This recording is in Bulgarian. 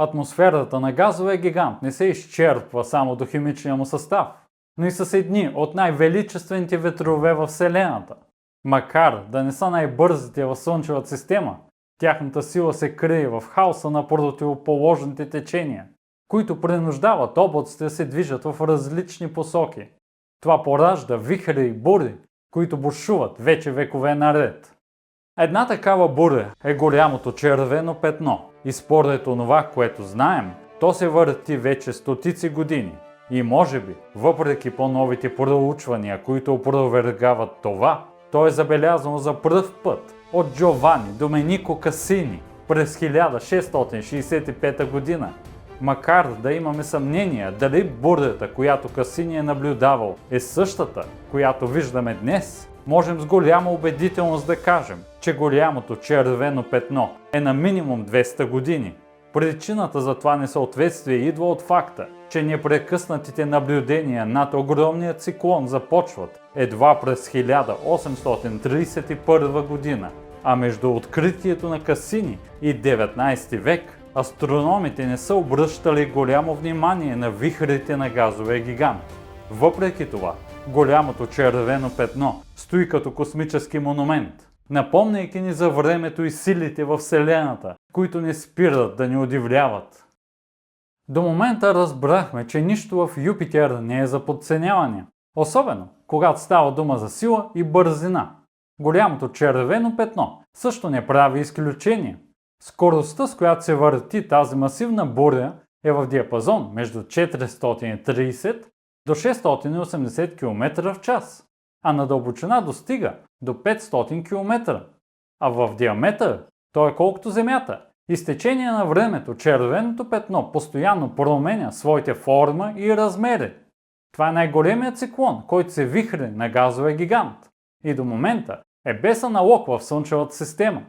Атмосферата на газовия гигант не се изчерпва само до химичния му състав, но и с едни от най-величествените ветрове в Вселената. Макар да не са най-бързите в Слънчевата система, тяхната сила се крие в хаоса на противоположните течения, които принуждават облаците да се движат в различни посоки. Това поражда вихри и бури, които бушуват вече векове наред. Една такава буря е голямото червено петно и според онова, което знаем, то се върти вече стотици години. И може би, въпреки по-новите проучвания, които опровергават това, то е забелязано за пръв път от Джовани Доменико Касини през 1665 година. Макар да имаме съмнения дали бурята, която Касини е наблюдавал, е същата, която виждаме днес, можем с голяма убедителност да кажем, че голямото червено петно е на минимум 200 години. Причината за това несъответствие идва от факта, че непрекъснатите наблюдения над огромния циклон започват едва през 1831 година, а между откритието на Касини и 19 век астрономите не са обръщали голямо внимание на вихрите на газовия гигант. Въпреки това, голямото червено петно стои като космически монумент, напомняйки ни за времето и силите във Вселената, които не спират да ни удивляват. До момента разбрахме, че нищо в Юпитер не е за подценяване, особено когато става дума за сила и бързина. Голямото червено петно също не прави изключение. Скоростта, с която се върти тази масивна буря, е в диапазон между 430 до 680 км в час, а на дълбочина достига до 500 км, а в диаметър то е колкото Земята. И с течение на времето червеното петно постоянно променя своите форма и размери. Това е най-големият циклон, който се вихри на газовия гигант и до момента е без аналог в Слънчевата система.